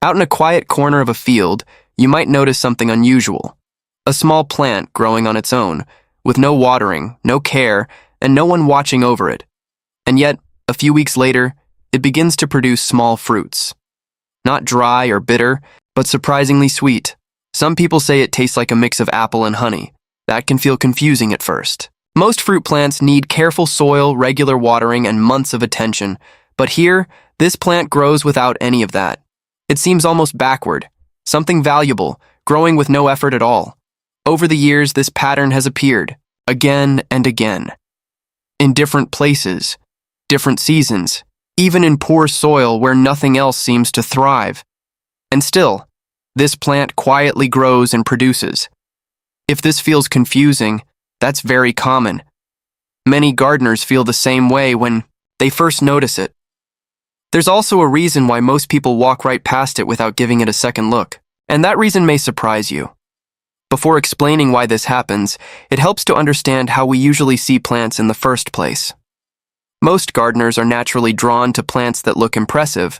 Out in a quiet corner of a field, you might notice something unusual. A small plant growing on its own, with no watering, no care, and no one watching over it. And yet, a few weeks later, it begins to produce small fruits. Not dry or bitter, but surprisingly sweet. Some people say it tastes like a mix of apple and honey. That can feel confusing at first. Most fruit plants need careful soil, regular watering, and months of attention. But here, this plant grows without any of that. It seems almost backward, something valuable, growing with no effort at all. Over the years, this pattern has appeared, again and again. In different places, different seasons, even in poor soil where nothing else seems to thrive. And still, this plant quietly grows and produces. If this feels confusing, that's very common. Many gardeners feel the same way when they first notice it. There's also a reason why most people walk right past it without giving it a second look, and that reason may surprise you. Before explaining why this happens, it helps to understand how we usually see plants in the first place. Most gardeners are naturally drawn to plants that look impressive.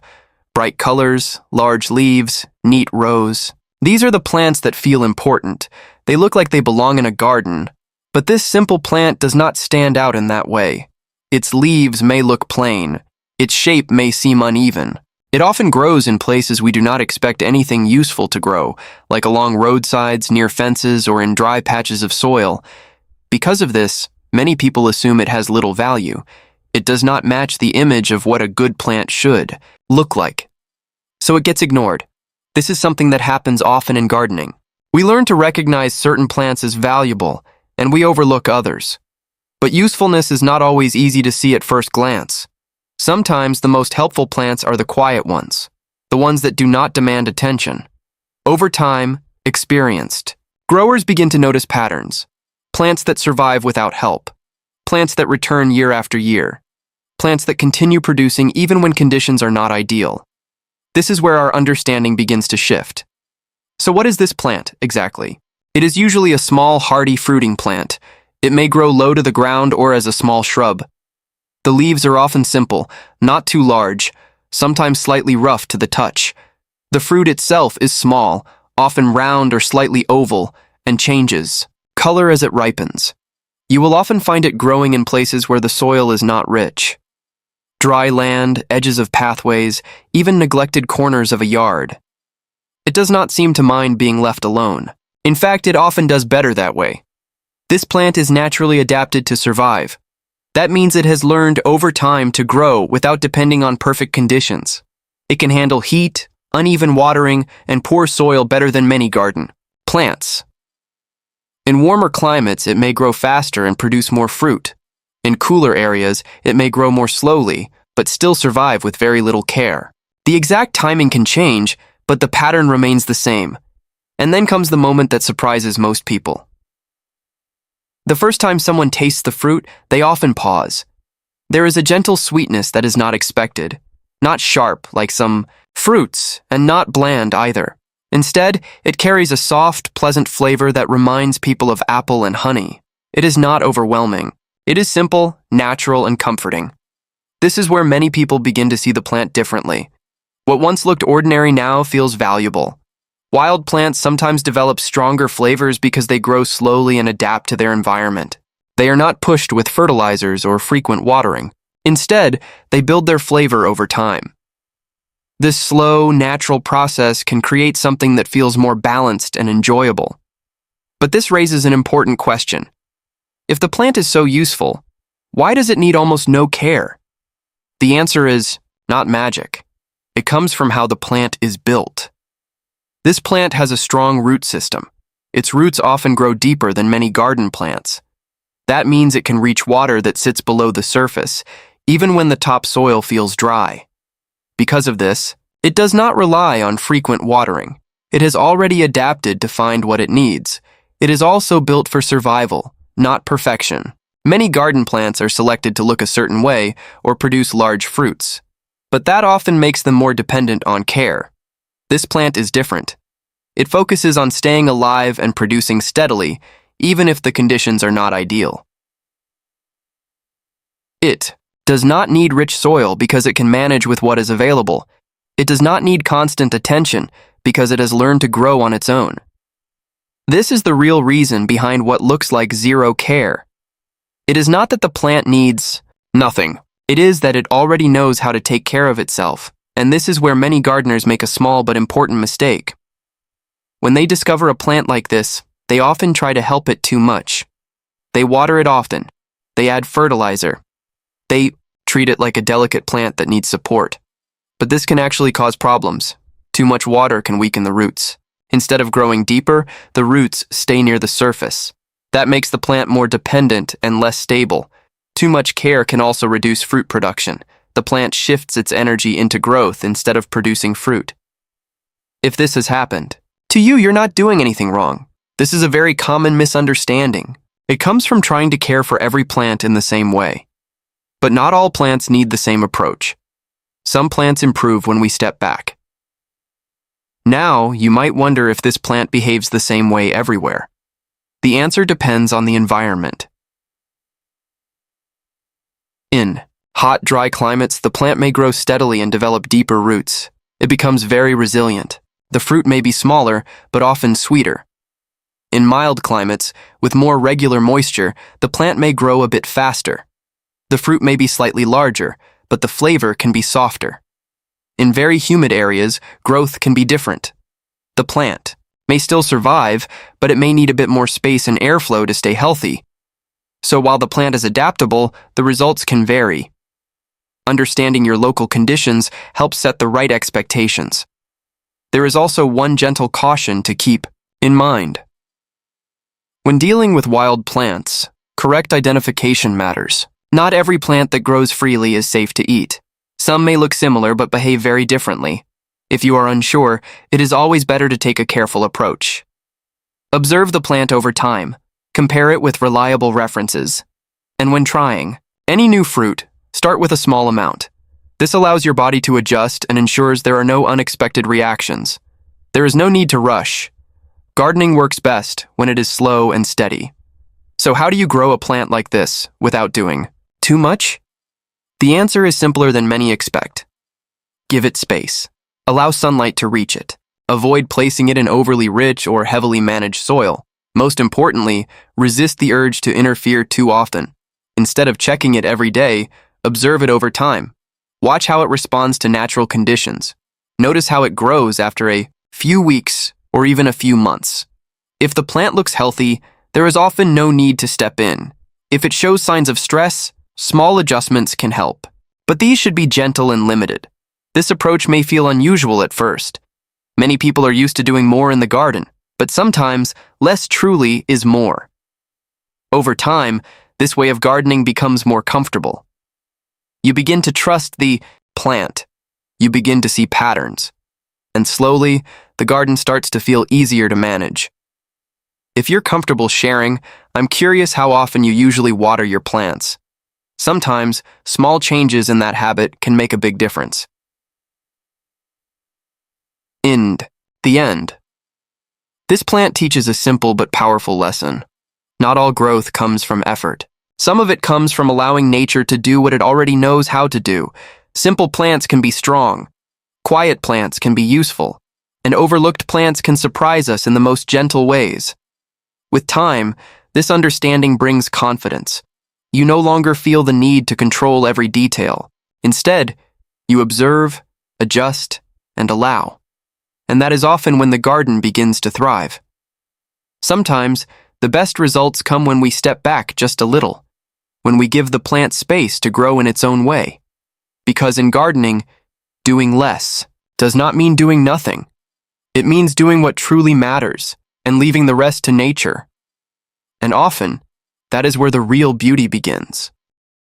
Bright colors, large leaves, neat rows. These are the plants that feel important. They look like they belong in a garden. But this simple plant does not stand out in that way. Its leaves may look plain. Its shape may seem uneven. It often grows in places we do not expect anything useful to grow, like along roadsides, near fences, or in dry patches of soil. Because of this, many people assume it has little value. It does not match the image of what a good plant should look like. So it gets ignored. This is something that happens often in gardening. We learn to recognize certain plants as valuable, and we overlook others. But usefulness is not always easy to see at first glance. Sometimes the most helpful plants are the quiet ones, the ones that do not demand attention. Over time, experienced growers begin to notice patterns. Plants that survive without help. Plants that return year after year. Plants that continue producing even when conditions are not ideal. This is where our understanding begins to shift. So what is this plant, exactly? It is usually a small, hardy fruiting plant. It may grow low to the ground or as a small shrub. The leaves are often simple, not too large, sometimes slightly rough to the touch. The fruit itself is small, often round or slightly oval, and changes color as it ripens. You will often find it growing in places where the soil is not rich. Dry land, edges of pathways, even neglected corners of a yard. It does not seem to mind being left alone. In fact, it often does better that way. This plant is naturally adapted to survive. That means it has learned over time to grow without depending on perfect conditions. It can handle heat, uneven watering, and poor soil better than many garden plants. In warmer climates, it may grow faster and produce more fruit. In cooler areas, it may grow more slowly, but still survive with very little care. The exact timing can change, but the pattern remains the same. And then comes the moment that surprises most people. The first time someone tastes the fruit, they often pause. There is a gentle sweetness that is not expected, not sharp like some fruits, and not bland either. Instead, it carries a soft, pleasant flavor that reminds people of apple and honey. It is not overwhelming. It is simple, natural, and comforting. This is where many people begin to see the plant differently. What once looked ordinary now feels valuable. Wild plants sometimes develop stronger flavors because they grow slowly and adapt to their environment. They are not pushed with fertilizers or frequent watering. Instead, they build their flavor over time. This slow, natural process can create something that feels more balanced and enjoyable. But this raises an important question. If the plant is so useful, why does it need almost no care? The answer is not magic. It comes from how the plant is built. This plant has a strong root system. Its roots often grow deeper than many garden plants. That means it can reach water that sits below the surface, even when the top soil feels dry. Because of this, it does not rely on frequent watering. It has already adapted to find what it needs. It is also built for survival, not perfection. Many garden plants are selected to look a certain way or produce large fruits, but that often makes them more dependent on care. This plant is different. It focuses on staying alive and producing steadily, even if the conditions are not ideal. It does not need rich soil because it can manage with what is available. It does not need constant attention because it has learned to grow on its own. This is the real reason behind what looks like zero care. It is not that the plant needs nothing. It is that it already knows how to take care of itself, and this is where many gardeners make a small but important mistake. When they discover a plant like this, they often try to help it too much. They water it often. They add fertilizer. They treat it like a delicate plant that needs support. But this can actually cause problems. Too much water can weaken the roots. Instead of growing deeper, the roots stay near the surface. That makes the plant more dependent and less stable. Too much care can also reduce fruit production. The plant shifts its energy into growth instead of producing fruit. If this has happened, to you, you're not doing anything wrong. This is a very common misunderstanding. It comes from trying to care for every plant in the same way. But not all plants need the same approach. Some plants improve when we step back. Now, you might wonder if this plant behaves the same way everywhere. The answer depends on the environment. In hot, dry climates, the plant may grow steadily and develop deeper roots. It becomes very resilient. The fruit may be smaller, but often sweeter. In mild climates, with more regular moisture, the plant may grow a bit faster. The fruit may be slightly larger, but the flavor can be softer. In very humid areas, growth can be different. The plant may still survive, but it may need a bit more space and airflow to stay healthy. So while the plant is adaptable, the results can vary. Understanding your local conditions helps set the right expectations. There is also one gentle caution to keep in mind. When dealing with wild plants, correct identification matters. Not every plant that grows freely is safe to eat. Some may look similar but behave very differently. If you are unsure, it is always better to take a careful approach. Observe the plant over time. Compare it with reliable references. And when trying any new fruit, start with a small amount. This allows your body to adjust and ensures there are no unexpected reactions. There is no need to rush. Gardening works best when it is slow and steady. So how do you grow a plant like this without doing too much? The answer is simpler than many expect. Give it space. Allow sunlight to reach it. Avoid placing it in overly rich or heavily managed soil. Most importantly, resist the urge to interfere too often. Instead of checking it every day, observe it over time. Watch how it responds to natural conditions. Notice how it grows after a few weeks or even a few months. If the plant looks healthy, there is often no need to step in. If it shows signs of stress, small adjustments can help. But these should be gentle and limited. This approach may feel unusual at first. Many people are used to doing more in the garden, but sometimes less truly is more. Over time, this way of gardening becomes more comfortable. You begin to trust the plant. You begin to see patterns. And slowly, the garden starts to feel easier to manage. If you're comfortable sharing, I'm curious how often you usually water your plants. Sometimes, small changes in that habit can make a big difference. The end. This plant teaches a simple but powerful lesson. Not all growth comes from effort. Some of it comes from allowing nature to do what it already knows how to do. Simple plants can be strong. Quiet plants can be useful. And overlooked plants can surprise us in the most gentle ways. With time, this understanding brings confidence. You no longer feel the need to control every detail. Instead, you observe, adjust, and allow. And that is often when the garden begins to thrive. Sometimes, the best results come when we step back just a little, when we give the plant space to grow in its own way. Because in gardening, doing less does not mean doing nothing. It means doing what truly matters and leaving the rest to nature. And often, that is where the real beauty begins.